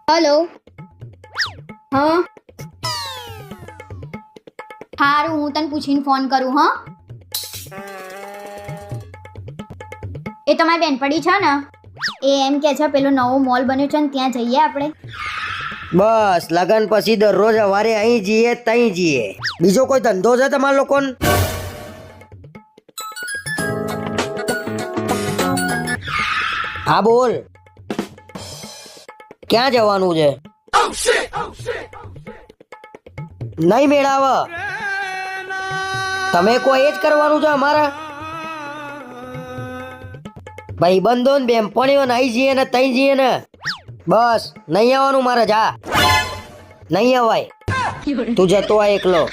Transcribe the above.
Hello. હા હારું, હું તને પૂછીને ફોન કરું. હા, એ તમારી બેનપણી છે ને, એ એમ કે છે પેલો નવો મોલ બન્યો છે ને ત્યાં જઈએ આપણે. બસ લગન પછી દરરોજ સવારે અહીં જઈએ તઈ જઈએ. બીજો કોઈ ધંધો છે તમારા લોકોને? હા બોલ, ક્યાં જવાનું છે? નહીં મેળાવ, તમે કોઈ એ જ કરવાનું છે અમારે. ભાઈબંધો ને બેનપણીઓ નહીં જઈએ ને તઈ જઈએ ને. બસ નહીં આવવાનું મારે, જા. નહીં અવાય, તું જતો આ એકલો.